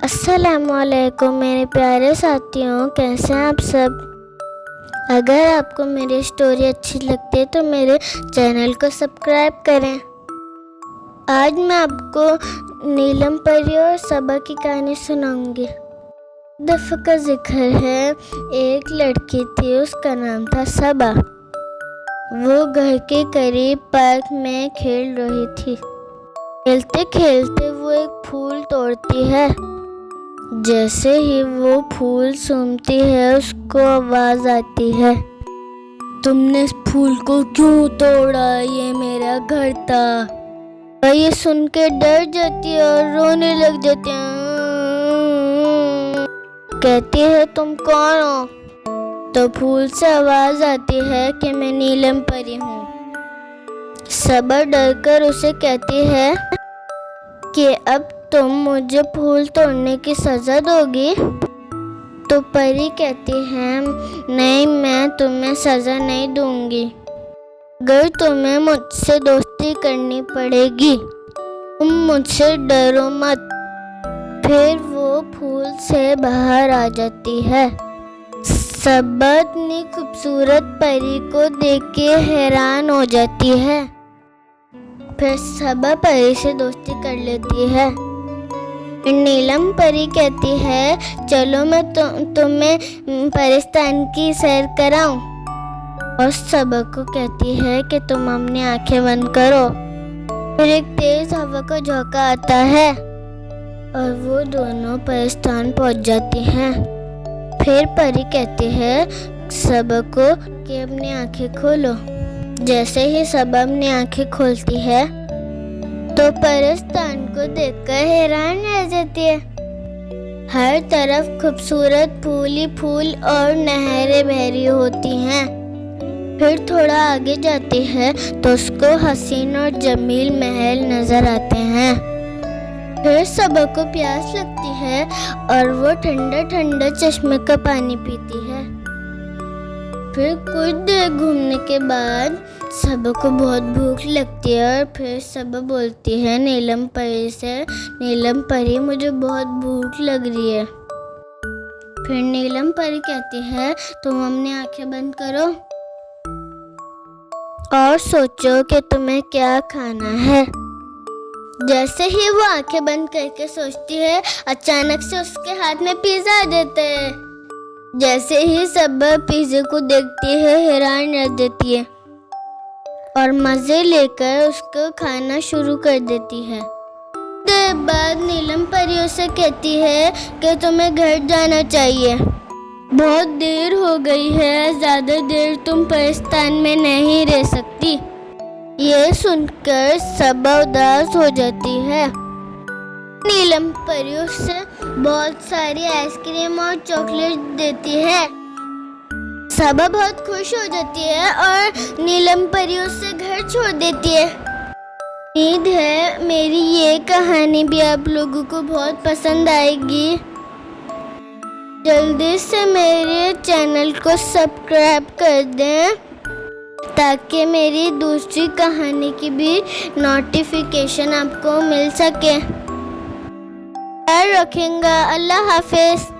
السلام علیکم میرے پیارے ساتھیوں، کیسے ہیں آپ سب؟ اگر آپ کو میری اسٹوری اچھی لگتی ہے تو میرے چینل کو سبسکرائب کریں۔ آج میں آپ کو نیلم پری اور صبا کی کہانی سناؤں گی۔ دفعہ کا ذکر ہے، ایک لڑکی تھی، اس کا نام تھا صبا۔ وہ گھر کے قریب پارک میں کھیل رہی تھی۔ کھیلتے کھیلتے وہ ایک پھول توڑتی ہے۔ جیسے ہی وہ پھول سونگھتی ہے اس کو آواز آتی ہے، تم نے اس پھول کو کیوں توڑا؟ یہ میرا گھر تھا۔ اور یہ سن کے ڈر جاتی ہے اور رونے لگ جاتی ہے۔ کہتی ہے تم کون ہو؟ تو پھول سے آواز آتی ہے کہ میں نیلم پری ہوں۔ صبا ڈر کر اسے کہتی ہے کہ اب تم مجھے پھول توڑنے کی سزا دو گی؟ تو پری کہتی ہے نہیں، میں تمہیں سزا نہیں دوں گی، اگر تمہیں مجھ سے دوستی کرنی پڑے گی، تم مجھ سے ڈرو مت۔ پھر وہ پھول سے باہر آ جاتی ہے۔ صبا اتنی خوبصورت پری کو دیکھ کے حیران ہو جاتی ہے۔ پھر صبا پری سے دوستی کر لیتی ہے۔ نیلم پری کہتی ہے چلو میں تمہیں پرستان کی سیر کراؤں، اور صبا کو کہتی ہے کہ تم اپنی آنکھیں بند کرو۔ پھر ایک تیز ہوا کا جھونکا آتا ہے اور وہ دونوں پرستان پہنچ جاتی ہیں۔ پھر پری کہتی ہے صبا کو کہ اپنی آنکھیں کھولو۔ جیسے ہی صبا اپنی آنکھیں کھولتی ہے تو پرستان کو دیکھ کر حیران رہ جاتی ہے۔ ہر طرف خوبصورت پھول ہی پھول اور نہریں بہہ رہی ہوتی ہیں۔ پھر تھوڑا آگے جاتی ہے تو اس کو حسین اور جمیل محل نظر آتے ہیں۔ پھر صبا کو پیاس لگتی ہے اور وہ ٹھنڈا ٹھنڈا چشمے کا پانی پیتی ہے۔ پھر کچھ دیر گھومنے کے بعد صبا کو بہت بھوک لگتی ہے، اور پھر صبا بولتی ہے نیلم پری سے نیلم پری مجھے بہت بھوک لگ رہی ہے۔ پھر نیلم پری کہتی ہے تم اپنی آنکھیں بند کرو اور سوچو کہ تمہیں کیا کھانا ہے۔ جیسے ہی وہ آنکھیں بند کر کے سوچتی ہے، اچانک سے اس کے ہاتھ میں پیزا آ جاتا ہے۔ جیسے ہی صبا پیزے کو دیکھتی ہے حیران رہ جاتی ہے اور مزے لے کر اس کو کھانا شروع کر دیتی ہے۔ دیر بعد نیلم پری اسے کہتی ہے کہ تمہیں گھر جانا چاہیے، بہت دیر ہو گئی ہے، زیادہ دیر تم پرستان میں نہیں رہ سکتی۔ یہ سن کر صبا اداس ہو جاتی ہے۔ نیلم پری اسے بہت ساری آئس کریم اور چاکلیٹ دیتی ہے۔ صبا بہت خوش ہو جاتی ہے اور نیلم پری اسے گھر چھوڑ دیتی ہے۔ امید ہے میری یہ کہانی بھی آپ لوگوں کو بہت پسند آئے گی۔ جلدی سے میرے چینل کو سبسکرائب کر دیں تاکہ میری دوسری کہانی کی بھی نوٹیفیکیشن آپ کو مل سکے۔ خیال رکھیں گا۔ اللہ حافظ۔